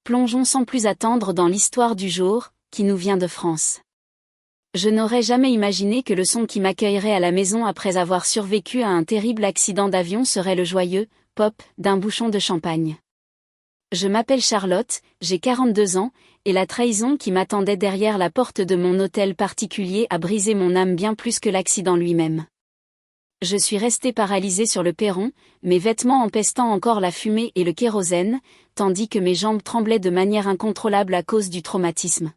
Plongeons sans plus attendre dans l'histoire du jour, qui nous vient de France. Je n'aurais jamais imaginé que le son qui m'accueillerait à la maison après avoir survécu à un terrible accident d'avion serait le joyeux « pop » d'un bouchon de champagne. Je m'appelle Charlotte, j'ai 42 ans, et la trahison qui m'attendait derrière la porte de mon hôtel particulier a brisé mon âme bien plus que l'accident lui-même. Je suis restée paralysée sur le perron, mes vêtements empestant encore la fumée et le kérosène, tandis que mes jambes tremblaient de manière incontrôlable à cause du traumatisme.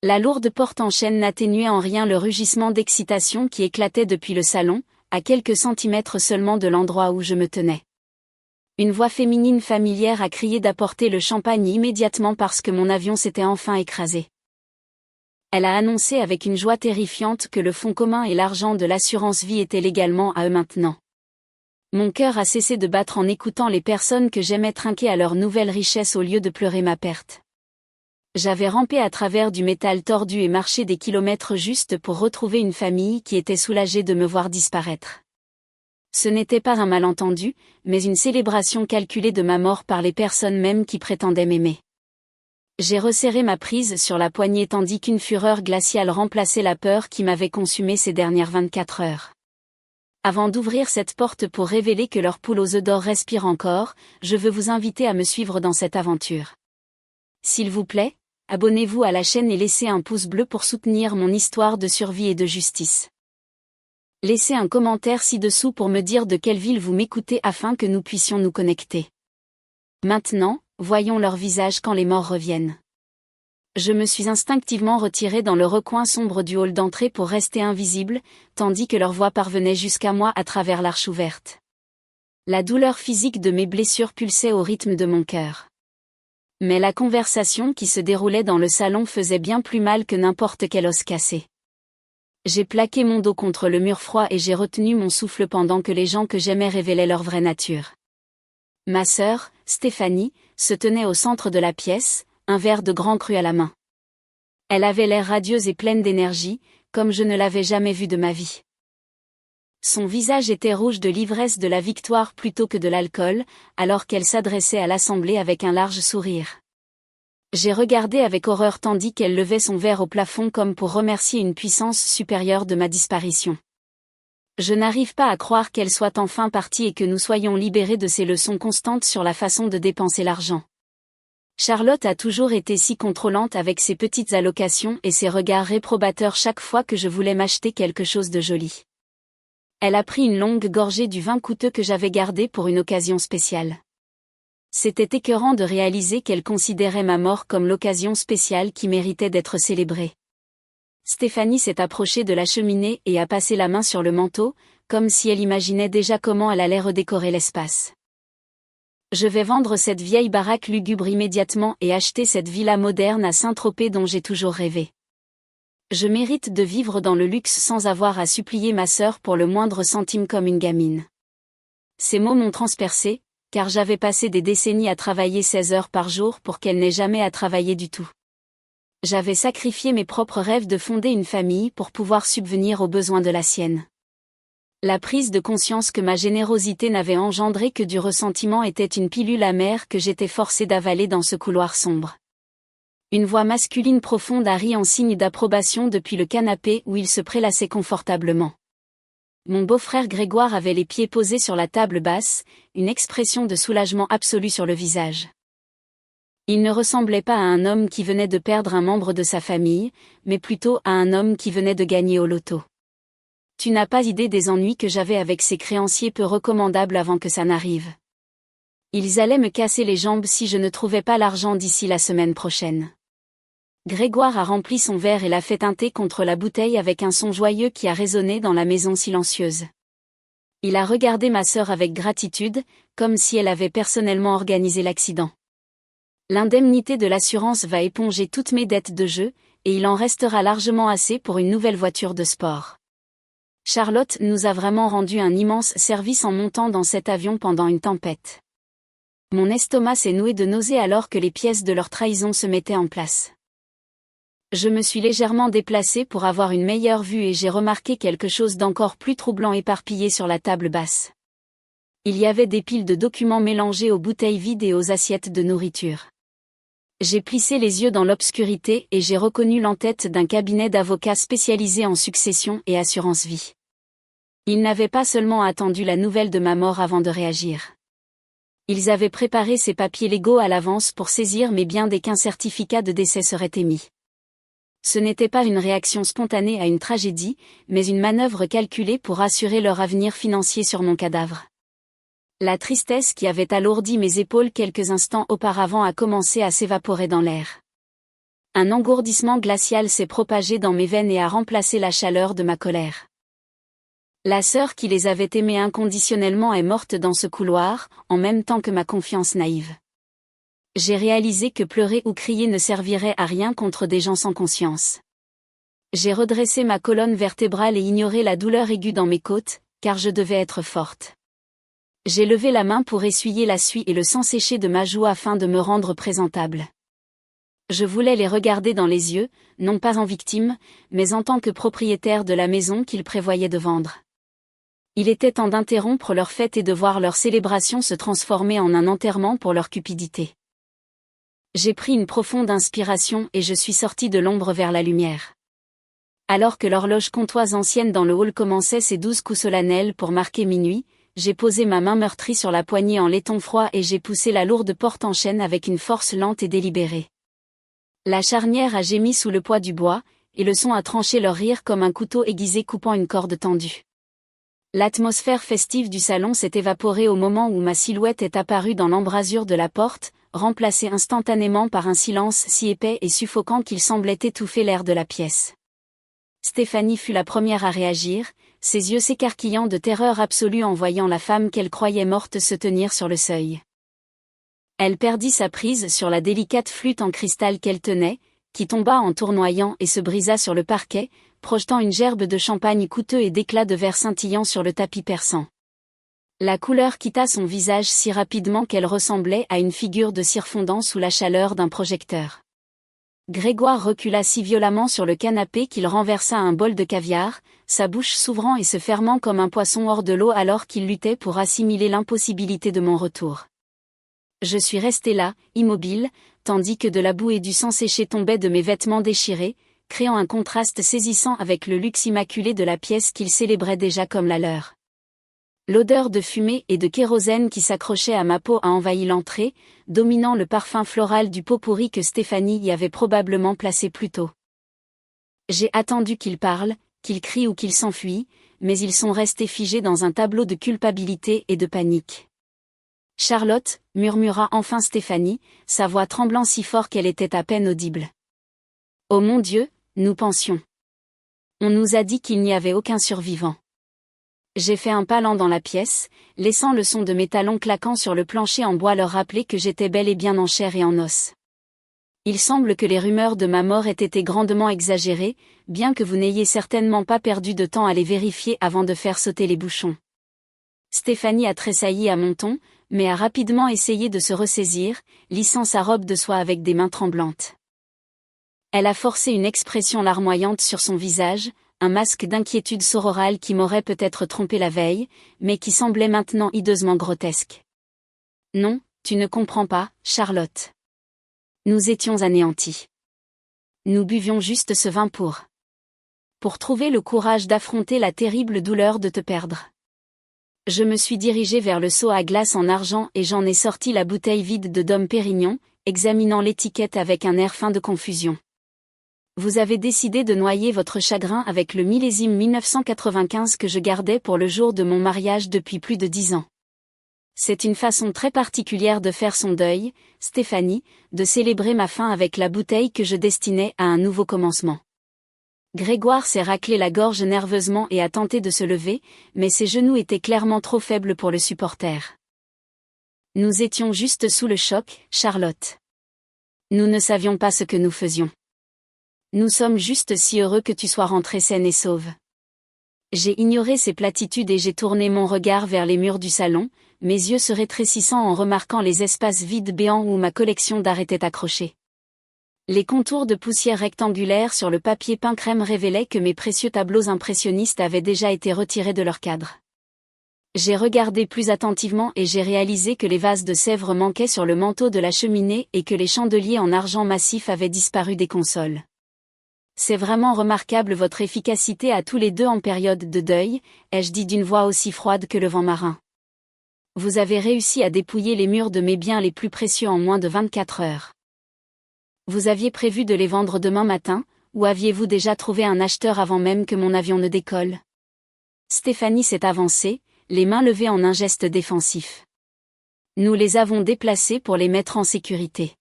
La lourde porte en chêne n'atténuait en rien le rugissement d'excitation qui éclatait depuis le salon, à quelques centimètres seulement de l'endroit où je me tenais. Une voix féminine familière a crié d'apporter le champagne immédiatement parce que mon avion s'était enfin écrasé. Elle a annoncé avec une joie terrifiante que le fonds commun et l'argent de l'assurance vie étaient légalement à eux maintenant. Mon cœur a cessé de battre en écoutant les personnes que j'aimais trinquer à leur nouvelle richesse au lieu de pleurer ma perte. J'avais rampé à travers du métal tordu et marché des kilomètres juste pour retrouver une famille qui était soulagée de me voir disparaître. Ce n'était pas un malentendu, mais une célébration calculée de ma mort par les personnes mêmes qui prétendaient m'aimer. J'ai resserré ma prise sur la poignée tandis qu'une fureur glaciale remplaçait la peur qui m'avait consumé ces dernières 24 heures. Avant d'ouvrir cette porte pour révéler que leur poule aux œufs d'or respire encore, je veux vous inviter à me suivre dans cette aventure. S'il vous plaît, abonnez-vous à la chaîne et laissez un pouce bleu pour soutenir mon histoire de survie et de justice. Laissez un commentaire ci-dessous pour me dire de quelle ville vous m'écoutez afin que nous puissions nous connecter. Maintenant, voyons leur visage quand les morts reviennent. Je me suis instinctivement retirée dans le recoin sombre du hall d'entrée pour rester invisible, tandis que leur voix parvenait jusqu'à moi à travers l'arche ouverte. La douleur physique de mes blessures pulsait au rythme de mon cœur. Mais la conversation qui se déroulait dans le salon faisait bien plus mal que n'importe quel os cassé. J'ai plaqué mon dos contre le mur froid et j'ai retenu mon souffle pendant que les gens que j'aimais révélaient leur vraie nature. Ma sœur, Stéphanie, se tenait au centre de la pièce, un verre de grand cru à la main. Elle avait l'air radieuse et pleine d'énergie, comme je ne l'avais jamais vue de ma vie. Son visage était rouge de l'ivresse de la victoire plutôt que de l'alcool, alors qu'elle s'adressait à l'assemblée avec un large sourire. J'ai regardé avec horreur tandis qu'elle levait son verre au plafond comme pour remercier une puissance supérieure de ma disparition. Je n'arrive pas à croire qu'elle soit enfin partie et que nous soyons libérés de ces leçons constantes sur la façon de dépenser l'argent. Charlotte a toujours été si contrôlante avec ses petites allocations et ses regards réprobateurs chaque fois que je voulais m'acheter quelque chose de joli. Elle a pris une longue gorgée du vin coûteux que j'avais gardé pour une occasion spéciale. C'était écœurant de réaliser qu'elle considérait ma mort comme l'occasion spéciale qui méritait d'être célébrée. Stéphanie s'est approchée de la cheminée et a passé la main sur le manteau, comme si elle imaginait déjà comment elle allait redécorer l'espace. Je vais vendre cette vieille baraque lugubre immédiatement et acheter cette villa moderne à Saint-Tropez dont j'ai toujours rêvé. Je mérite de vivre dans le luxe sans avoir à supplier ma sœur pour le moindre centime comme une gamine. Ces mots m'ont transpercé, car j'avais passé des décennies à travailler 16 heures par jour pour qu'elle n'ait jamais à travailler du tout. J'avais sacrifié mes propres rêves de fonder une famille pour pouvoir subvenir aux besoins de la sienne. La prise de conscience que ma générosité n'avait engendré que du ressentiment était une pilule amère que j'étais forcée d'avaler dans ce couloir sombre. Une voix masculine profonde a ri en signe d'approbation depuis le canapé où il se prélassait confortablement. Mon beau-frère Grégoire avait les pieds posés sur la table basse, une expression de soulagement absolu sur le visage. Il ne ressemblait pas à un homme qui venait de perdre un membre de sa famille, mais plutôt à un homme qui venait de gagner au loto. Tu n'as pas idée des ennuis que j'avais avec ces créanciers peu recommandables avant que ça n'arrive. Ils allaient me casser les jambes si je ne trouvais pas l'argent d'ici la semaine prochaine. Grégoire a rempli son verre et l'a fait teinter contre la bouteille avec un son joyeux qui a résonné dans la maison silencieuse. Il a regardé ma sœur avec gratitude, comme si elle avait personnellement organisé l'accident. L'indemnité de l'assurance va éponger toutes mes dettes de jeu, et il en restera largement assez pour une nouvelle voiture de sport. Charlotte nous a vraiment rendu un immense service en montant dans cet avion pendant une tempête. Mon estomac s'est noué de nausées alors que les pièces de leur trahison se mettaient en place. Je me suis légèrement déplacée pour avoir une meilleure vue et j'ai remarqué quelque chose d'encore plus troublant éparpillé sur la table basse. Il y avait des piles de documents mélangés aux bouteilles vides et aux assiettes de nourriture. J'ai plissé les yeux dans l'obscurité et j'ai reconnu l'entête d'un cabinet d'avocats spécialisé en succession et assurance vie. Ils n'avaient pas seulement attendu la nouvelle de ma mort avant de réagir. Ils avaient préparé ces papiers légaux à l'avance pour saisir mes biens dès qu'un certificat de décès serait émis. Ce n'était pas une réaction spontanée à une tragédie, mais une manœuvre calculée pour assurer leur avenir financier sur mon cadavre. La tristesse qui avait alourdi mes épaules quelques instants auparavant a commencé à s'évaporer dans l'air. Un engourdissement glacial s'est propagé dans mes veines et a remplacé la chaleur de ma colère. La sœur qui les avait aimés inconditionnellement est morte dans ce couloir, en même temps que ma confiance naïve. J'ai réalisé que pleurer ou crier ne servirait à rien contre des gens sans conscience. J'ai redressé ma colonne vertébrale et ignoré la douleur aiguë dans mes côtes, car je devais être forte. J'ai levé la main pour essuyer la suie et le sang séché de ma joue afin de me rendre présentable. Je voulais les regarder dans les yeux, non pas en victime, mais en tant que propriétaire de la maison qu'ils prévoyaient de vendre. Il était temps d'interrompre leur fête et de voir leur célébration se transformer en un enterrement pour leur cupidité. J'ai pris une profonde inspiration et je suis sorti de l'ombre vers la lumière. Alors que l'horloge comptoise ancienne dans le hall commençait ses 12 coups solennels pour marquer minuit, j'ai posé ma main meurtrie sur la poignée en laiton froid et j'ai poussé la lourde porte en chêne avec une force lente et délibérée. La charnière a gémi sous le poids du bois, et le son a tranché leur rire comme un couteau aiguisé coupant une corde tendue. L'atmosphère festive du salon s'est évaporée au moment où ma silhouette est apparue dans l'embrasure de la porte, remplacée instantanément par un silence si épais et suffocant qu'il semblait étouffer l'air de la pièce. Stéphanie fut la première à réagir, ses yeux s'écarquillant de terreur absolue en voyant la femme qu'elle croyait morte se tenir sur le seuil. Elle perdit sa prise sur la délicate flûte en cristal qu'elle tenait, qui tomba en tournoyant et se brisa sur le parquet, projetant une gerbe de champagne coûteux et d'éclats de verre scintillant sur le tapis persan. La couleur quitta son visage si rapidement qu'elle ressemblait à une figure de cire fondant sous la chaleur d'un projecteur. Grégoire recula si violemment sur le canapé qu'il renversa un bol de caviar, sa bouche s'ouvrant et se fermant comme un poisson hors de l'eau alors qu'il luttait pour assimiler l'impossibilité de mon retour. Je suis resté là, immobile, tandis que de la boue et du sang séché tombaient de mes vêtements déchirés, créant un contraste saisissant avec le luxe immaculé de la pièce qu'ils célébraient déjà comme la leur. L'odeur de fumée et de kérosène qui s'accrochait à ma peau a envahi l'entrée, dominant le parfum floral du pot pourri que Stéphanie y avait probablement placé plus tôt. J'ai attendu qu'ils parlent, qu'ils crient ou qu'ils s'enfuient, mais ils sont restés figés dans un tableau de culpabilité et de panique. Charlotte, murmura enfin Stéphanie, sa voix tremblant si fort qu'elle était à peine audible. Oh mon Dieu, nous pensions. On nous a dit qu'il n'y avait aucun survivant. J'ai fait un pas lent dans la pièce, laissant le son de mes talons claquant sur le plancher en bois leur rappeler que j'étais bel et bien en chair et en os. Il semble que les rumeurs de ma mort aient été grandement exagérées, bien que vous n'ayez certainement pas perdu de temps à les vérifier avant de faire sauter les bouchons. Stéphanie a tressailli à mon ton, mais a rapidement essayé de se ressaisir, lissant sa robe de soie avec des mains tremblantes. Elle a forcé une expression larmoyante sur son visage, un masque d'inquiétude sororale qui m'aurait peut-être trompé la veille, mais qui semblait maintenant hideusement grotesque. Non, tu ne comprends pas, Charlotte. Nous étions anéantis. Nous buvions juste ce vin pour trouver le courage d'affronter la terrible douleur de te perdre. Je me suis dirigé vers le seau à glace en argent et j'en ai sorti la bouteille vide de Dom Pérignon, examinant l'étiquette avec un air fin de confusion. Vous avez décidé de noyer votre chagrin avec le millésime 1995 que je gardais pour le jour de mon mariage depuis plus de 10 ans. C'est une façon très particulière de faire son deuil, Stéphanie, de célébrer ma fin avec la bouteille que je destinais à un nouveau commencement. Grégoire s'est raclé la gorge nerveusement et a tenté de se lever, mais ses genoux étaient clairement trop faibles pour le supporter. Nous étions juste sous le choc, Charlotte. Nous ne savions pas ce que nous faisions. Nous sommes juste si heureux que tu sois rentrée saine et sauve. J'ai ignoré ces platitudes et j'ai tourné mon regard vers les murs du salon, mes yeux se rétrécissant en remarquant les espaces vides béants où ma collection d'art était accrochée. Les contours de poussière rectangulaire sur le papier peint crème révélaient que mes précieux tableaux impressionnistes avaient déjà été retirés de leur cadre. J'ai regardé plus attentivement et j'ai réalisé que les vases de Sèvres manquaient sur le manteau de la cheminée et que les chandeliers en argent massif avaient disparu des consoles. C'est vraiment remarquable votre efficacité à tous les deux en période de deuil, ai-je dit d'une voix aussi froide que le vent marin. Vous avez réussi à dépouiller les murs de mes biens les plus précieux en moins de 24 heures. Vous aviez prévu de les vendre demain matin, ou aviez-vous déjà trouvé un acheteur avant même que mon avion ne décolle? Stéphanie s'est avancée, les mains levées en un geste défensif. Nous les avons déplacés pour les mettre en sécurité.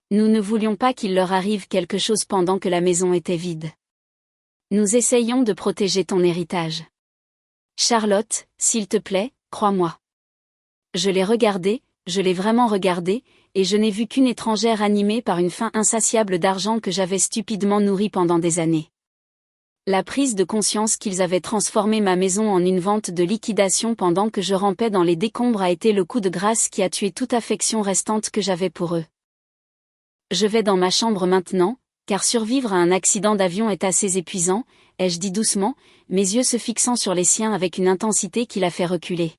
Nous ne voulions pas qu'il leur arrive quelque chose pendant que la maison était vide. Nous essayons de protéger ton héritage. Charlotte, s'il te plaît, crois-moi. Je l'ai regardé, je l'ai vraiment regardé, et je n'ai vu qu'une étrangère animée par une faim insatiable d'argent que j'avais stupidement nourrie pendant des années. La prise de conscience qu'ils avaient transformé ma maison en une vente de liquidation pendant que je rampais dans les décombres a été le coup de grâce qui a tué toute affection restante que j'avais pour eux. Je vais dans ma chambre maintenant, car survivre à un accident d'avion est assez épuisant, ai-je dit doucement, mes yeux se fixant sur les siens avec une intensité qui l'a fait reculer.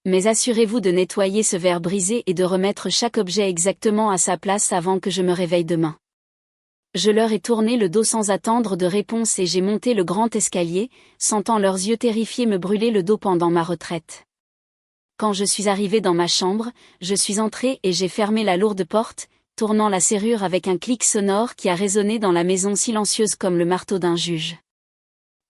Mais assurez-vous de nettoyer ce verre brisé et de remettre chaque objet exactement à sa place avant que je me réveille demain. Je leur ai tourné le dos sans attendre de réponse et j'ai monté le grand escalier, sentant leurs yeux terrifiés me brûler le dos pendant ma retraite. Quand je suis arrivée dans ma chambre, je suis entrée et j'ai fermé la lourde porte, tournant la serrure avec un clic sonore qui a résonné dans la maison silencieuse comme le marteau d'un juge.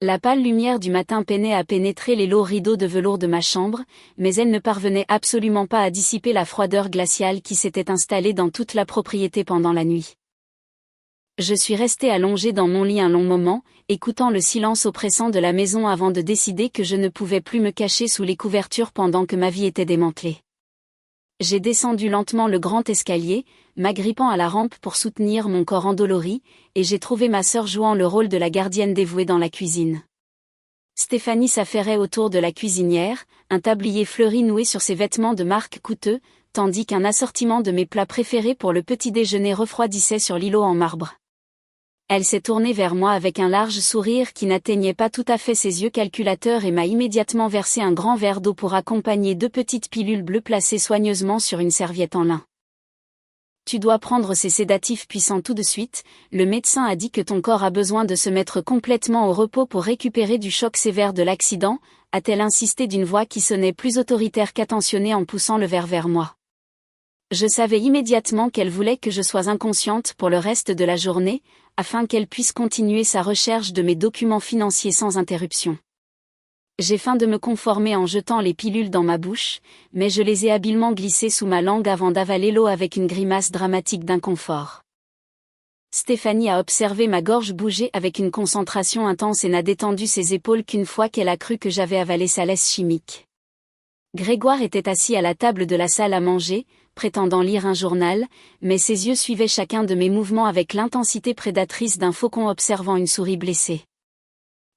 La pâle lumière du matin peinait à pénétrer les lourds rideaux de velours de ma chambre, mais elle ne parvenait absolument pas à dissiper la froideur glaciale qui s'était installée dans toute la propriété pendant la nuit. Je suis restée allongée dans mon lit un long moment, écoutant le silence oppressant de la maison avant de décider que je ne pouvais plus me cacher sous les couvertures pendant que ma vie était démantelée. J'ai descendu lentement le grand escalier, m'agrippant à la rampe pour soutenir mon corps endolori, et j'ai trouvé ma sœur jouant le rôle de la gardienne dévouée dans la cuisine. Stéphanie s'affairait autour de la cuisinière, un tablier fleuri noué sur ses vêtements de marque coûteux, tandis qu'un assortiment de mes plats préférés pour le petit déjeuner refroidissait sur l'îlot en marbre. Elle s'est tournée vers moi avec un large sourire qui n'atteignait pas tout à fait ses yeux calculateurs et m'a immédiatement versé un grand verre d'eau pour accompagner 2 petites pilules bleues placées soigneusement sur une serviette en lin. Tu dois prendre ces sédatifs puissants tout de suite, le médecin a dit que ton corps a besoin de se mettre complètement au repos pour récupérer du choc sévère de l'accident, a-t-elle insisté d'une voix qui sonnait plus autoritaire qu'attentionnée en poussant le verre vers moi. Je savais immédiatement qu'elle voulait que je sois inconsciente pour le reste de la journée, afin qu'elle puisse continuer sa recherche de mes documents financiers sans interruption. J'ai feint de me conformer en jetant les pilules dans ma bouche, mais je les ai habilement glissées sous ma langue avant d'avaler l'eau avec une grimace dramatique d'inconfort. Stéphanie a observé ma gorge bouger avec une concentration intense et n'a détendu ses épaules qu'une fois qu'elle a cru que j'avais avalé sa laisse chimique. Grégoire était assis à la table de la salle à manger, prétendant lire un journal, mais ses yeux suivaient chacun de mes mouvements avec l'intensité prédatrice d'un faucon observant une souris blessée.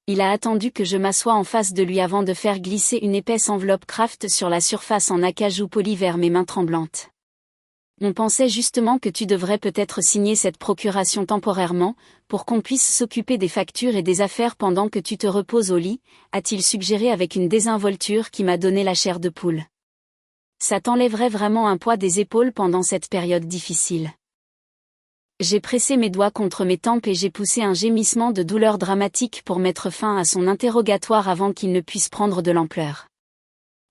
Il a attendu que je m'assoie en face de lui avant de faire glisser une épaisse enveloppe Kraft sur la surface en acajou poli vers mes mains tremblantes. On pensait justement que tu devrais peut-être signer cette procuration temporairement, pour qu'on puisse s'occuper des factures et des affaires pendant que tu te reposes au lit, a-t-il suggéré avec une désinvolture qui m'a donné la chair de poule. Ça t'enlèverait vraiment un poids des épaules pendant cette période difficile. J'ai pressé mes doigts contre mes tempes et j'ai poussé un gémissement de douleur dramatique pour mettre fin à son interrogatoire avant qu'il ne puisse prendre de l'ampleur.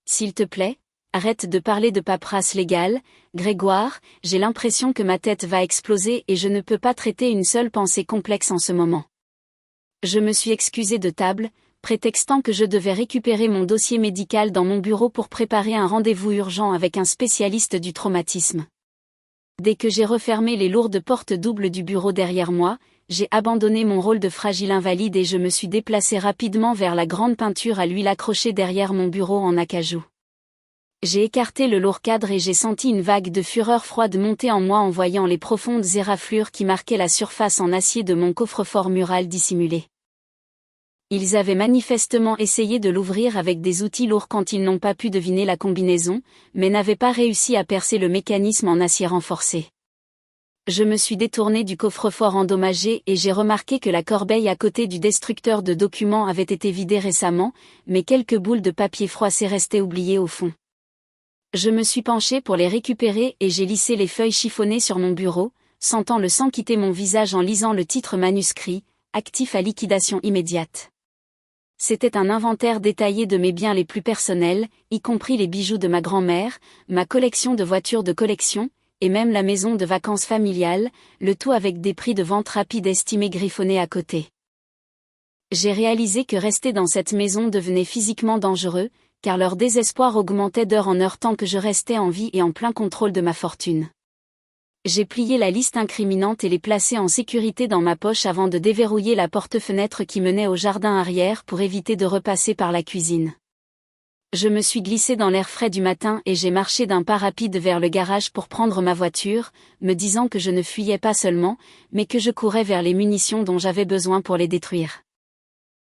S'il te plaît, arrête de parler de paperasse légale, Grégoire, j'ai l'impression que ma tête va exploser et je ne peux pas traiter une seule pensée complexe en ce moment. Je me suis excusée de table, prétextant que je devais récupérer mon dossier médical dans mon bureau pour préparer un rendez-vous urgent avec un spécialiste du traumatisme. Dès que j'ai refermé les lourdes portes doubles du bureau derrière moi, j'ai abandonné mon rôle de fragile invalide et je me suis déplacée rapidement vers la grande peinture à l'huile accrochée derrière mon bureau en acajou. J'ai écarté le lourd cadre et j'ai senti une vague de fureur froide monter en moi en voyant les profondes éraflures qui marquaient la surface en acier de mon coffre-fort mural dissimulé. Ils avaient manifestement essayé de l'ouvrir avec des outils lourds quand ils n'ont pas pu deviner la combinaison, mais n'avaient pas réussi à percer le mécanisme en acier renforcé. Je me suis détournée du coffre-fort endommagé et j'ai remarqué que la corbeille à côté du destructeur de documents avait été vidée récemment, mais quelques boules de papier froissé restaient oubliées au fond. Je me suis penchée pour les récupérer et j'ai lissé les feuilles chiffonnées sur mon bureau, sentant le sang quitter mon visage en lisant le titre manuscrit, « Actif à liquidation immédiate ». C'était un inventaire détaillé de mes biens les plus personnels, y compris les bijoux de ma grand-mère, ma collection de voitures de collection, et même la maison de vacances familiale, le tout avec des prix de vente rapides estimés griffonnés à côté. J'ai réalisé que rester dans cette maison devenait physiquement dangereux, car leur désespoir augmentait d'heure en heure tant que je restais en vie et en plein contrôle de ma fortune. J'ai plié la liste incriminante et les placé en sécurité dans ma poche avant de déverrouiller la porte-fenêtre qui menait au jardin arrière pour éviter de repasser par la cuisine. Je me suis glissée dans l'air frais du matin et j'ai marché d'un pas rapide vers le garage pour prendre ma voiture, me disant que je ne fuyais pas seulement, mais que je courais vers les munitions dont j'avais besoin pour les détruire.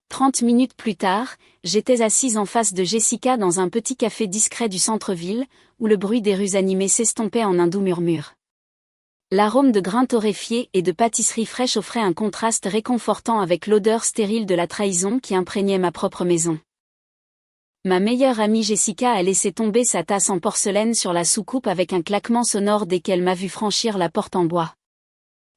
30 minutes plus tard, j'étais assise en face de Jessica dans un petit café discret du centre-ville, où le bruit des rues animées s'estompait en un doux murmure. L'arôme de grains torréfiés et de pâtisserie fraîche offrait un contraste réconfortant avec l'odeur stérile de la trahison qui imprégnait ma propre maison. Ma meilleure amie Jessica a laissé tomber sa tasse en porcelaine sur la soucoupe avec un claquement sonore dès qu'elle m'a vu franchir la porte en bois.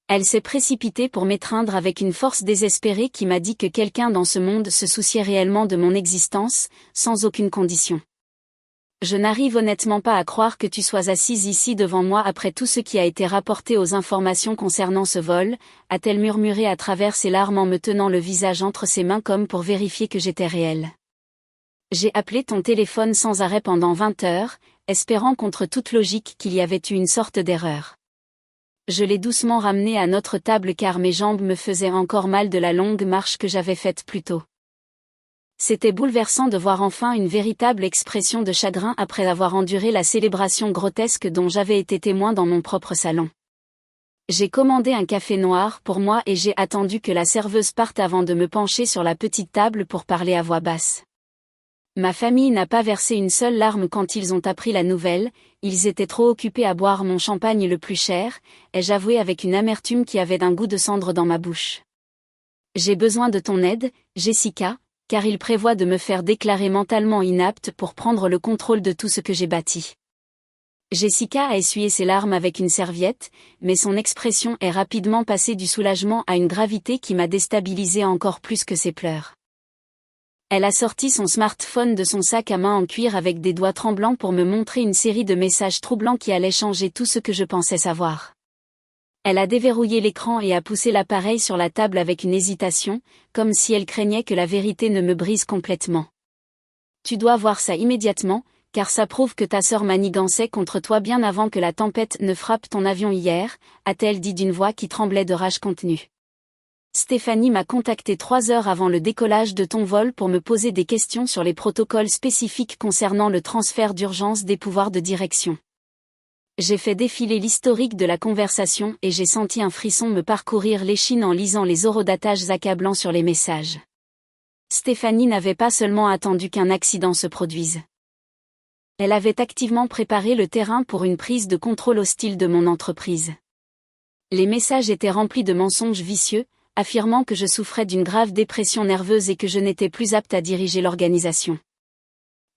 Elle s'est précipitée pour m'étreindre avec une force désespérée qui m'a dit que quelqu'un dans ce monde se souciait réellement de mon existence, sans aucune condition. Je n'arrive honnêtement pas à croire que tu sois assise ici devant moi après tout ce qui a été rapporté aux informations concernant ce vol, a-t-elle murmuré à travers ses larmes en me tenant le visage entre ses mains comme pour vérifier que j'étais réelle. J'ai appelé ton téléphone sans arrêt pendant 20 heures, espérant contre toute logique qu'il y avait eu une sorte d'erreur. Je l'ai doucement ramené à notre table car mes jambes me faisaient encore mal de la longue marche que j'avais faite plus tôt. C'était bouleversant de voir enfin une véritable expression de chagrin après avoir enduré la célébration grotesque dont j'avais été témoin dans mon propre salon. J'ai commandé un café noir pour moi et j'ai attendu que la serveuse parte avant de me pencher sur la petite table pour parler à voix basse. Ma famille n'a pas versé une seule larme quand ils ont appris la nouvelle, ils étaient trop occupés à boire mon champagne le plus cher, ai-je avoué avec une amertume qui avait un goût de cendre dans ma bouche. J'ai besoin de ton aide, Jessica, car il prévoit de me faire déclarer mentalement inapte pour prendre le contrôle de tout ce que j'ai bâti. Jessica a essuyé ses larmes avec une serviette, mais son expression est rapidement passée du soulagement à une gravité qui m'a déstabilisée encore plus que ses pleurs. Elle a sorti son smartphone de son sac à main en cuir avec des doigts tremblants pour me montrer une série de messages troublants qui allaient changer tout ce que je pensais savoir. Elle a déverrouillé l'écran et a poussé l'appareil sur la table avec une hésitation, comme si elle craignait que la vérité ne me brise complètement. Tu dois voir ça immédiatement, car ça prouve que ta sœur manigançait contre toi bien avant que la tempête ne frappe ton avion hier, a-t-elle dit d'une voix qui tremblait de rage contenue. Stéphanie m'a contacté 3 heures avant le décollage de ton vol pour me poser des questions sur les protocoles spécifiques concernant le transfert d'urgence des pouvoirs de direction. J'ai fait défiler l'historique de la conversation et j'ai senti un frisson me parcourir l'échine en lisant les horodatages accablants sur les messages. Stéphanie n'avait pas seulement attendu qu'un accident se produise. Elle avait activement préparé le terrain pour une prise de contrôle hostile de mon entreprise. Les messages étaient remplis de mensonges vicieux, affirmant que je souffrais d'une grave dépression nerveuse et que je n'étais plus apte à diriger l'organisation.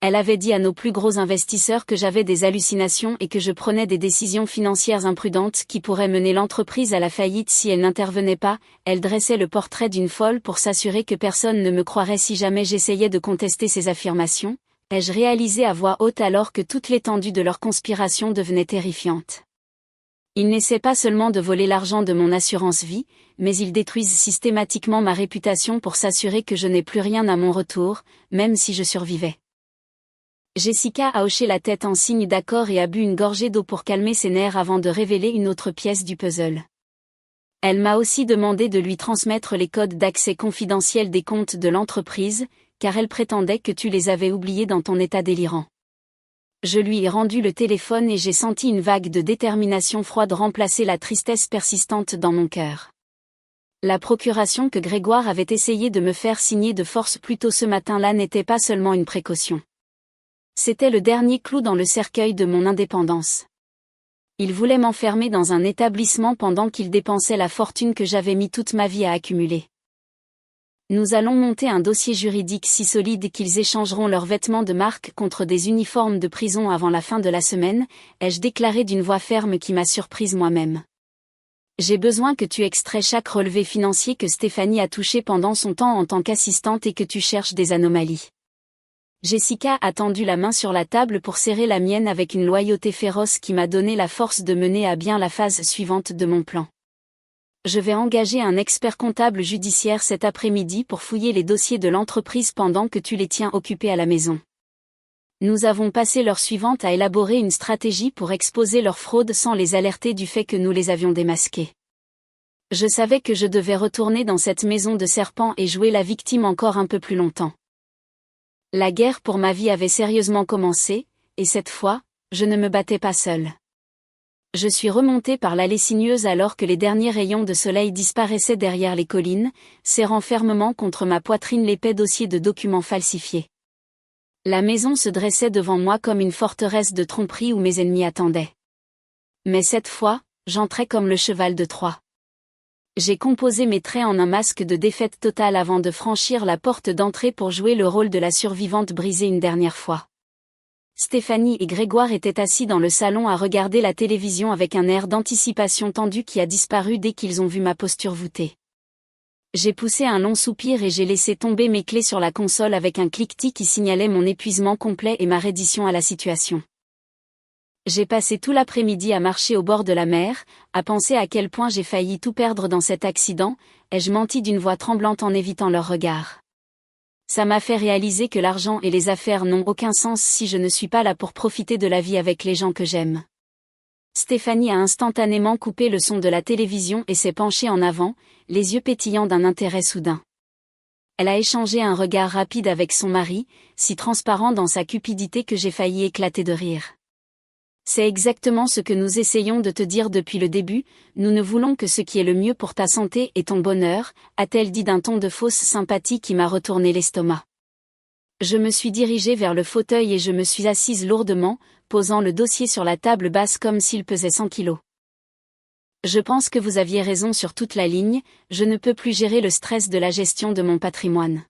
Elle avait dit à nos plus gros investisseurs que j'avais des hallucinations et que je prenais des décisions financières imprudentes qui pourraient mener l'entreprise à la faillite si elle n'intervenait pas. Elle dressait le portrait d'une folle pour s'assurer que personne ne me croirait si jamais j'essayais de contester ces affirmations. Ai-je réalisé à voix haute alors que toute l'étendue de leur conspiration devenait terrifiante. Ils n'essaient pas seulement de voler l'argent de mon assurance vie, mais ils détruisent systématiquement ma réputation pour s'assurer que je n'ai plus rien à mon retour, même si je survivais. Jessica a hoché la tête en signe d'accord et a bu une gorgée d'eau pour calmer ses nerfs avant de révéler une autre pièce du puzzle. Elle m'a aussi demandé de lui transmettre les codes d'accès confidentiels des comptes de l'entreprise, car elle prétendait que tu les avais oubliés dans ton état délirant. Je lui ai rendu le téléphone et j'ai senti une vague de détermination froide remplacer la tristesse persistante dans mon cœur. La procuration que Grégoire avait essayé de me faire signer de force plus tôt ce matin-là n'était pas seulement une précaution. C'était le dernier clou dans le cercueil de mon indépendance. Il voulait m'enfermer dans un établissement pendant qu'il dépensait la fortune que j'avais mis toute ma vie à accumuler. Nous allons monter un dossier juridique si solide qu'ils échangeront leurs vêtements de marque contre des uniformes de prison avant la fin de la semaine, ai-je déclaré d'une voix ferme qui m'a surprise moi-même. J'ai besoin que tu extrais chaque relevé financier que Stéphanie a touché pendant son temps en tant qu'assistante et que tu cherches des anomalies. Jessica a tendu la main sur la table pour serrer la mienne avec une loyauté féroce qui m'a donné la force de mener à bien la phase suivante de mon plan. Je vais engager un expert comptable judiciaire cet après-midi pour fouiller les dossiers de l'entreprise pendant que tu les tiens occupés à la maison. Nous avons passé l'heure suivante à élaborer une stratégie pour exposer leur fraude sans les alerter du fait que nous les avions démasqués. Je savais que je devais retourner dans cette maison de serpents et jouer la victime encore un peu plus longtemps. La guerre pour ma vie avait sérieusement commencé, et cette fois, je ne me battais pas seule. Je suis remontée par l'allée sinueuse alors que les derniers rayons de soleil disparaissaient derrière les collines, serrant fermement contre ma poitrine l'épais dossier de documents falsifiés. La maison se dressait devant moi comme une forteresse de tromperie où mes ennemis attendaient. Mais cette fois, j'entrais comme le cheval de Troie. J'ai composé mes traits en un masque de défaite totale avant de franchir la porte d'entrée pour jouer le rôle de la survivante brisée une dernière fois. Stéphanie et Grégoire étaient assis dans le salon à regarder la télévision avec un air d'anticipation tendu qui a disparu dès qu'ils ont vu ma posture voûtée. J'ai poussé un long soupir et j'ai laissé tomber mes clés sur la console avec un cliquetis qui signalait mon épuisement complet et ma reddition à la situation. J'ai passé tout l'après-midi à marcher au bord de la mer, à penser à quel point j'ai failli tout perdre dans cet accident, ai-je menti d'une voix tremblante en évitant leur regard. Ça m'a fait réaliser que l'argent et les affaires n'ont aucun sens si je ne suis pas là pour profiter de la vie avec les gens que j'aime. Stéphanie a instantanément coupé le son de la télévision et s'est penchée en avant, les yeux pétillants d'un intérêt soudain. Elle a échangé un regard rapide avec son mari, si transparent dans sa cupidité que j'ai failli éclater de rire. C'est exactement ce que nous essayons de te dire depuis le début, nous ne voulons que ce qui est le mieux pour ta santé et ton bonheur, a-t-elle dit d'un ton de fausse sympathie qui m'a retourné l'estomac. Je me suis dirigée vers le fauteuil et je me suis assise lourdement, posant le dossier sur la table basse comme s'il pesait 100 kilos. Je pense que vous aviez raison sur toute la ligne, je ne peux plus gérer le stress de la gestion de mon patrimoine.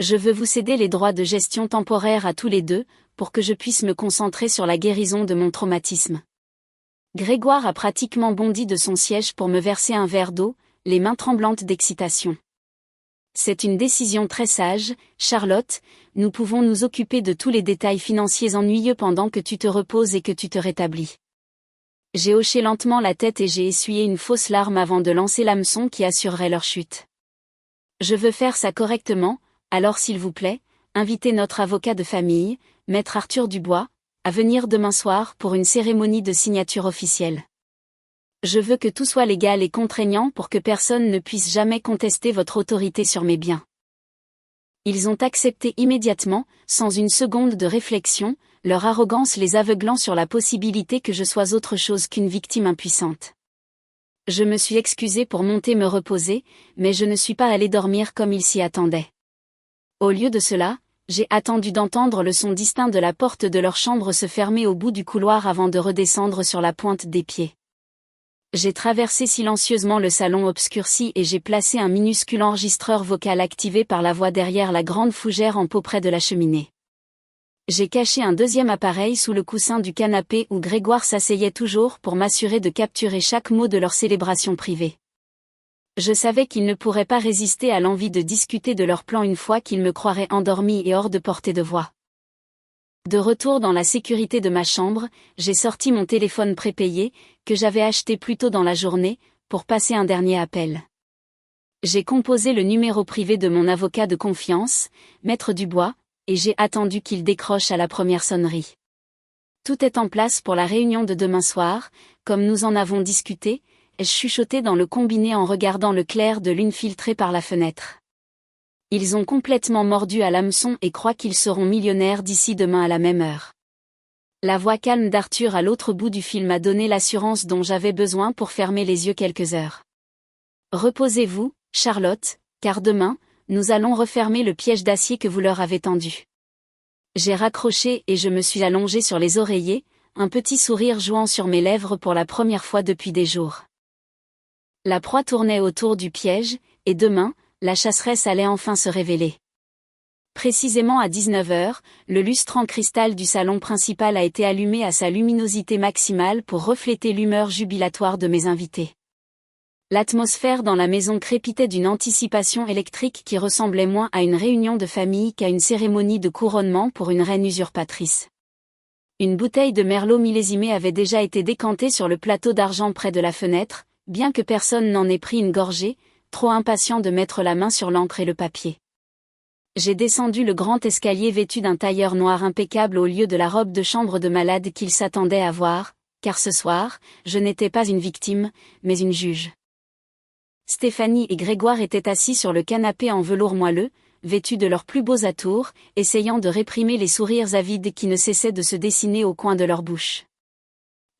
Je veux vous céder les droits de gestion temporaire à tous les deux, pour que je puisse me concentrer sur la guérison de mon traumatisme. Grégoire a pratiquement bondi de son siège pour me verser un verre d'eau, les mains tremblantes d'excitation. C'est une décision très sage, Charlotte, nous pouvons nous occuper de tous les détails financiers ennuyeux pendant que tu te reposes et que tu te rétablis. J'ai hoché lentement la tête et j'ai essuyé une fausse larme avant de lancer l'hameçon qui assurerait leur chute. Je veux faire ça correctement, alors s'il vous plaît, invitez notre avocat de famille, Maître Arthur Dubois, à venir demain soir pour une cérémonie de signature officielle. Je veux que tout soit légal et contraignant pour que personne ne puisse jamais contester votre autorité sur mes biens. Ils ont accepté immédiatement, sans une seconde de réflexion, leur arrogance les aveuglant sur la possibilité que je sois autre chose qu'une victime impuissante. Je me suis excusée pour monter me reposer, mais je ne suis pas allée dormir comme ils s'y attendaient. Au lieu de cela, j'ai attendu d'entendre le son distinct de la porte de leur chambre se fermer au bout du couloir avant de redescendre sur la pointe des pieds. J'ai traversé silencieusement le salon obscurci et j'ai placé un minuscule enregistreur vocal activé par la voix derrière la grande fougère en pot près de la cheminée. J'ai caché un deuxième appareil sous le coussin du canapé où Grégoire s'asseyait toujours pour m'assurer de capturer chaque mot de leur célébration privée. Je savais qu'ils ne pourraient pas résister à l'envie de discuter de leur plan une fois qu'ils me croiraient endormi et hors de portée de voix. De retour dans la sécurité de ma chambre, j'ai sorti mon téléphone prépayé, que j'avais acheté plus tôt dans la journée, pour passer un dernier appel. J'ai composé le numéro privé de mon avocat de confiance, Maître Dubois, et j'ai attendu qu'il décroche à la première sonnerie. Tout est en place pour la réunion de demain soir, comme nous en avons discuté, ai-je chuchoté dans le combiné en regardant le clair de lune filtré par la fenêtre. Ils ont complètement mordu à l'hameçon et croient qu'ils seront millionnaires d'ici demain à la même heure. La voix calme d'Arthur à l'autre bout du fil m'a donné l'assurance dont j'avais besoin pour fermer les yeux quelques heures. Reposez-vous, Charlotte, car demain, nous allons refermer le piège d'acier que vous leur avez tendu. J'ai raccroché et je me suis allongée sur les oreillers, un petit sourire jouant sur mes lèvres pour la première fois depuis des jours. La proie tournait autour du piège, et demain, la chasseresse allait enfin se révéler. Précisément à 19h, le lustre en cristal du salon principal a été allumé à sa luminosité maximale pour refléter l'humeur jubilatoire de mes invités. L'atmosphère dans la maison crépitait d'une anticipation électrique qui ressemblait moins à une réunion de famille qu'à une cérémonie de couronnement pour une reine usurpatrice. Une bouteille de merlot millésimé avait déjà été décantée sur le plateau d'argent près de la fenêtre, bien que personne n'en ait pris une gorgée, trop impatient de mettre la main sur l'encre et le papier. J'ai descendu le grand escalier vêtu d'un tailleur noir impeccable au lieu de la robe de chambre de malade qu'il s'attendait à voir, car ce soir, je n'étais pas une victime, mais une juge. Stéphanie et Grégoire étaient assis sur le canapé en velours moelleux, vêtus de leurs plus beaux atours, essayant de réprimer les sourires avides qui ne cessaient de se dessiner au coin de leur bouche.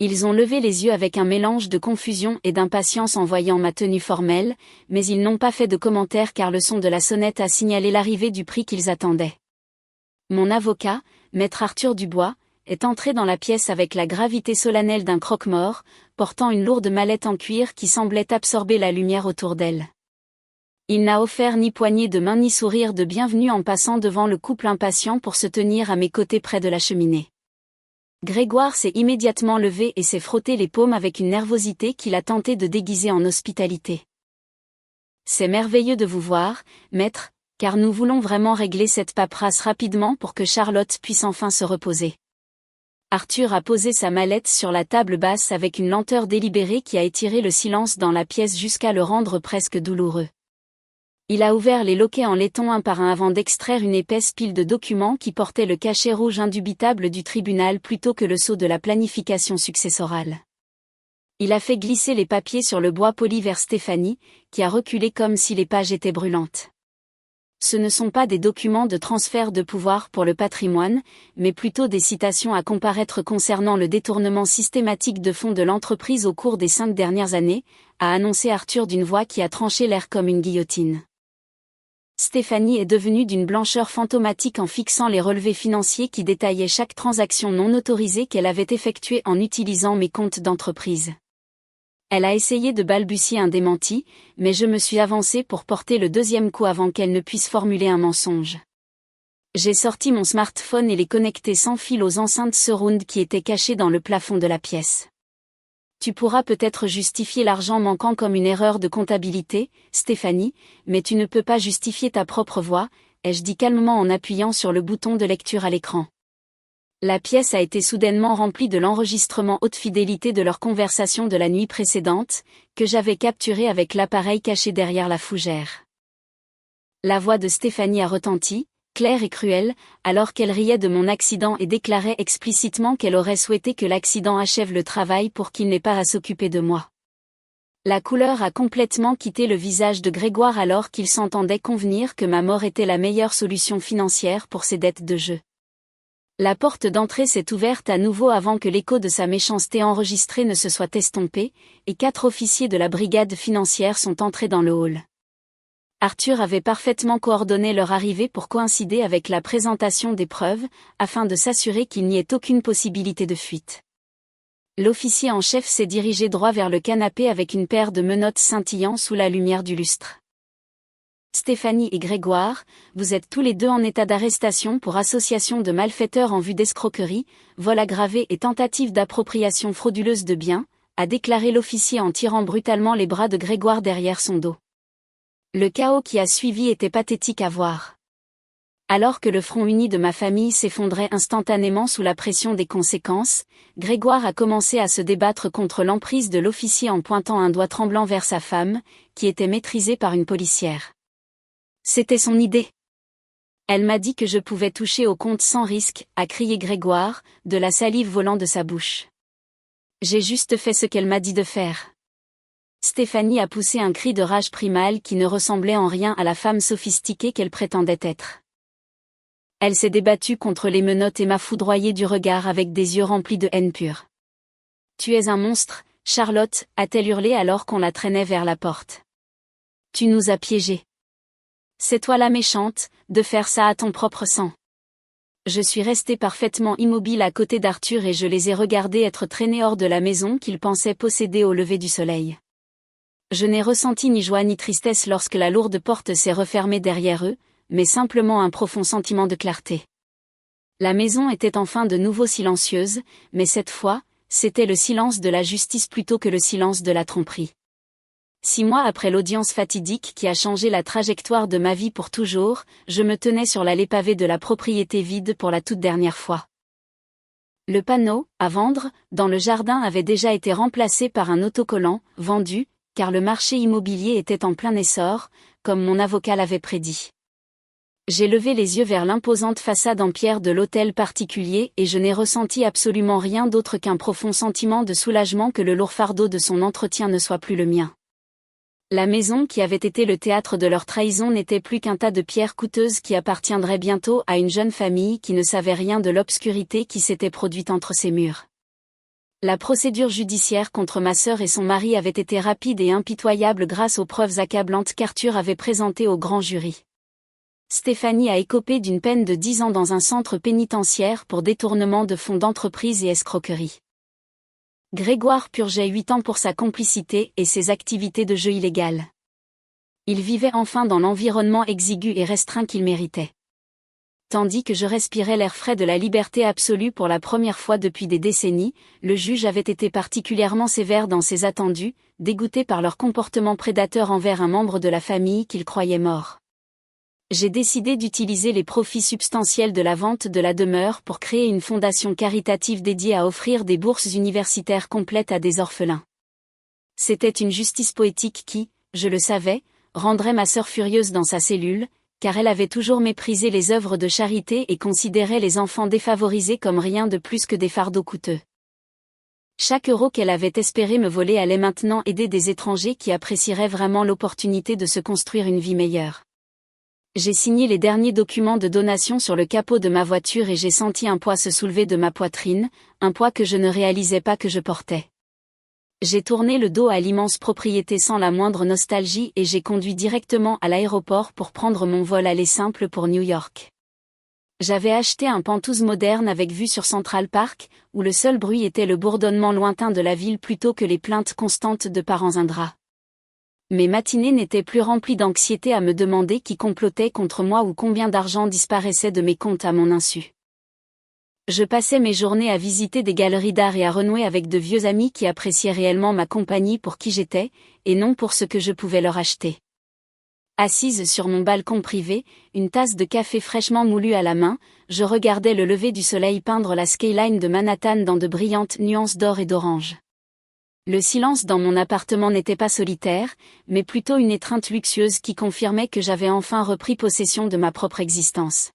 Ils ont levé les yeux avec un mélange de confusion et d'impatience en voyant ma tenue formelle, mais ils n'ont pas fait de commentaires car le son de la sonnette a signalé l'arrivée du prix qu'ils attendaient. Mon avocat, maître Arthur Dubois, est entré dans la pièce avec la gravité solennelle d'un croque-mort, portant une lourde mallette en cuir qui semblait absorber la lumière autour d'elle. Il n'a offert ni poignée de main ni sourire de bienvenue en passant devant le couple impatient pour se tenir à mes côtés près de la cheminée. Grégoire s'est immédiatement levé et s'est frotté les paumes avec une nervosité qu'il a tenté de déguiser en hospitalité. « C'est merveilleux de vous voir, maître, car nous voulons vraiment régler cette paperasse rapidement pour que Charlotte puisse enfin se reposer. » Arthur a posé sa mallette sur la table basse avec une lenteur délibérée qui a étiré le silence dans la pièce jusqu'à le rendre presque douloureux. Il a ouvert les loquets en laiton un par un avant d'extraire une épaisse pile de documents qui portaient le cachet rouge indubitable du tribunal plutôt que le sceau de la planification successorale. Il a fait glisser les papiers sur le bois poli vers Stéphanie, qui a reculé comme si les pages étaient brûlantes. Ce ne sont pas des documents de transfert de pouvoir pour le patrimoine, mais plutôt des citations à comparaître concernant le détournement systématique de fonds de l'entreprise au cours des 5 dernières années, a annoncé Arthur d'une voix qui a tranché l'air comme une guillotine. Stéphanie est devenue d'une blancheur fantomatique en fixant les relevés financiers qui détaillaient chaque transaction non autorisée qu'elle avait effectuée en utilisant mes comptes d'entreprise. Elle a essayé de balbutier un démenti, mais je me suis avancée pour porter le deuxième coup avant qu'elle ne puisse formuler un mensonge. J'ai sorti mon smartphone et l'ai connecté sans fil aux enceintes surround qui étaient cachées dans le plafond de la pièce. Tu pourras peut-être justifier l'argent manquant comme une erreur de comptabilité, Stéphanie, mais tu ne peux pas justifier ta propre voix, ai-je dit calmement en appuyant sur le bouton de lecture à l'écran. La pièce a été soudainement remplie de l'enregistrement haute fidélité de leur conversation de la nuit précédente, que j'avais capturé avec l'appareil caché derrière la fougère. La voix de Stéphanie a retenti, claire et cruelle, alors qu'elle riait de mon accident et déclarait explicitement qu'elle aurait souhaité que l'accident achève le travail pour qu'il n'ait pas à s'occuper de moi. La couleur a complètement quitté le visage de Grégoire alors qu'il s'entendait convenir que ma mort était la meilleure solution financière pour ses dettes de jeu. La porte d'entrée s'est ouverte à nouveau avant que l'écho de sa méchanceté enregistrée ne se soit estompé, et 4 officiers de la brigade financière sont entrés dans le hall. Arthur avait parfaitement coordonné leur arrivée pour coïncider avec la présentation des preuves, afin de s'assurer qu'il n'y ait aucune possibilité de fuite. L'officier en chef s'est dirigé droit vers le canapé avec une paire de menottes scintillant sous la lumière du lustre. Stéphanie et Grégoire, vous êtes tous les deux en état d'arrestation pour association de malfaiteurs en vue d'escroquerie, vol aggravé et tentative d'appropriation frauduleuse de biens, a déclaré l'officier en tirant brutalement les bras de Grégoire derrière son dos. Le chaos qui a suivi était pathétique à voir. Alors que le front uni de ma famille s'effondrait instantanément sous la pression des conséquences, Grégoire a commencé à se débattre contre l'emprise de l'officier en pointant un doigt tremblant vers sa femme, qui était maîtrisée par une policière. C'était son idée. Elle m'a dit que je pouvais toucher au compte sans risque, a crié Grégoire, de la salive volant de sa bouche. J'ai juste fait ce qu'elle m'a dit de faire. Stéphanie a poussé un cri de rage primale qui ne ressemblait en rien à la femme sophistiquée qu'elle prétendait être. Elle s'est débattue contre les menottes et m'a foudroyé du regard avec des yeux remplis de haine pure. « Tu es un monstre, Charlotte » a-t-elle hurlé alors qu'on la traînait vers la porte. « Tu nous as piégés. C'est toi la méchante, de faire ça à ton propre sang. » Je suis resté parfaitement immobile à côté d'Arthur et je les ai regardés être traînés hors de la maison qu'ils pensaient posséder au lever du soleil. Je n'ai ressenti ni joie ni tristesse lorsque la lourde porte s'est refermée derrière eux, mais simplement un profond sentiment de clarté. La maison était enfin de nouveau silencieuse, mais cette fois, c'était le silence de la justice plutôt que le silence de la tromperie. 6 mois après l'audience fatidique qui a changé la trajectoire de ma vie pour toujours, je me tenais sur l'allée pavée de la propriété vide pour la toute dernière fois. Le panneau « À vendre » dans le jardin avait déjà été remplacé par un autocollant « Vendu », car le marché immobilier était en plein essor, comme mon avocat l'avait prédit. J'ai levé les yeux vers l'imposante façade en pierre de l'hôtel particulier et je n'ai ressenti absolument rien d'autre qu'un profond sentiment de soulagement que le lourd fardeau de son entretien ne soit plus le mien. La maison qui avait été le théâtre de leur trahison n'était plus qu'un tas de pierres coûteuses qui appartiendraient bientôt à une jeune famille qui ne savait rien de l'obscurité qui s'était produite entre ses murs. La procédure judiciaire contre ma sœur et son mari avait été rapide et impitoyable grâce aux preuves accablantes qu'Arthur avait présentées au grand jury. Stéphanie a écopé d'une peine de 10 ans dans un centre pénitentiaire pour détournement de fonds d'entreprise et escroquerie. Grégoire purgeait 8 ans pour sa complicité et ses activités de jeu illégales. Il vivait enfin dans l'environnement exigu et restreint qu'il méritait. Tandis que je respirais l'air frais de la liberté absolue pour la première fois depuis des décennies, le juge avait été particulièrement sévère dans ses attendus, dégoûté par leur comportement prédateur envers un membre de la famille qu'il croyait mort. J'ai décidé d'utiliser les profits substantiels de la vente de la demeure pour créer une fondation caritative dédiée à offrir des bourses universitaires complètes à des orphelins. C'était une justice poétique qui, je le savais, rendrait ma sœur furieuse dans sa cellule, car elle avait toujours méprisé les œuvres de charité et considérait les enfants défavorisés comme rien de plus que des fardeaux coûteux. Chaque euro qu'elle avait espéré me voler allait maintenant aider des étrangers qui apprécieraient vraiment l'opportunité de se construire une vie meilleure. J'ai signé les derniers documents de donation sur le capot de ma voiture et j'ai senti un poids se soulever de ma poitrine, un poids que je ne réalisais pas que je portais. J'ai tourné le dos à l'immense propriété sans la moindre nostalgie et j'ai conduit directement à l'aéroport pour prendre mon vol aller simple pour New York. J'avais acheté un Pantouse moderne avec vue sur Central Park, où le seul bruit était le bourdonnement lointain de la ville plutôt que les plaintes constantes de parents ingrats. Mes matinées n'étaient plus remplies d'anxiété à me demander qui complotait contre moi ou combien d'argent disparaissait de mes comptes à mon insu. Je passais mes journées à visiter des galeries d'art et à renouer avec de vieux amis qui appréciaient réellement ma compagnie pour qui j'étais, et non pour ce que je pouvais leur acheter. Assise sur mon balcon privé, une tasse de café fraîchement moulu à la main, je regardais le lever du soleil peindre la skyline de Manhattan dans de brillantes nuances d'or et d'orange. Le silence dans mon appartement n'était pas solitaire, mais plutôt une étreinte luxueuse qui confirmait que j'avais enfin repris possession de ma propre existence.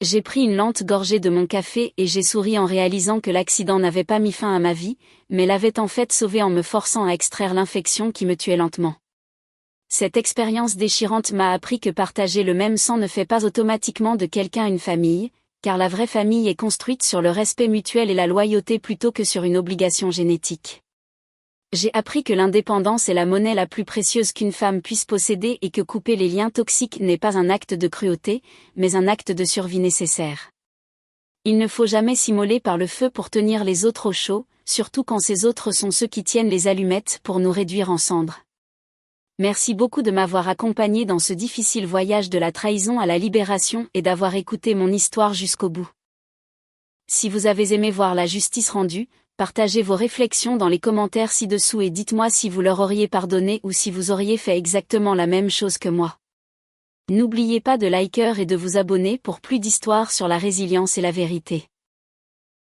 J'ai pris une lente gorgée de mon café et j'ai souri en réalisant que l'accident n'avait pas mis fin à ma vie, mais l'avait en fait sauvée en me forçant à extraire l'infection qui me tuait lentement. Cette expérience déchirante m'a appris que partager le même sang ne fait pas automatiquement de quelqu'un une famille, car la vraie famille est construite sur le respect mutuel et la loyauté plutôt que sur une obligation génétique. J'ai appris que l'indépendance est la monnaie la plus précieuse qu'une femme puisse posséder et que couper les liens toxiques n'est pas un acte de cruauté, mais un acte de survie nécessaire. Il ne faut jamais s'immoler par le feu pour tenir les autres au chaud, surtout quand ces autres sont ceux qui tiennent les allumettes pour nous réduire en cendres. Merci beaucoup de m'avoir accompagné dans ce difficile voyage de la trahison à la libération et d'avoir écouté mon histoire jusqu'au bout. Si vous avez aimé voir la justice rendue, partagez vos réflexions dans les commentaires ci-dessous et dites-moi si vous leur auriez pardonné ou si vous auriez fait exactement la même chose que moi. N'oubliez pas de liker et de vous abonner pour plus d'histoires sur la résilience et la vérité.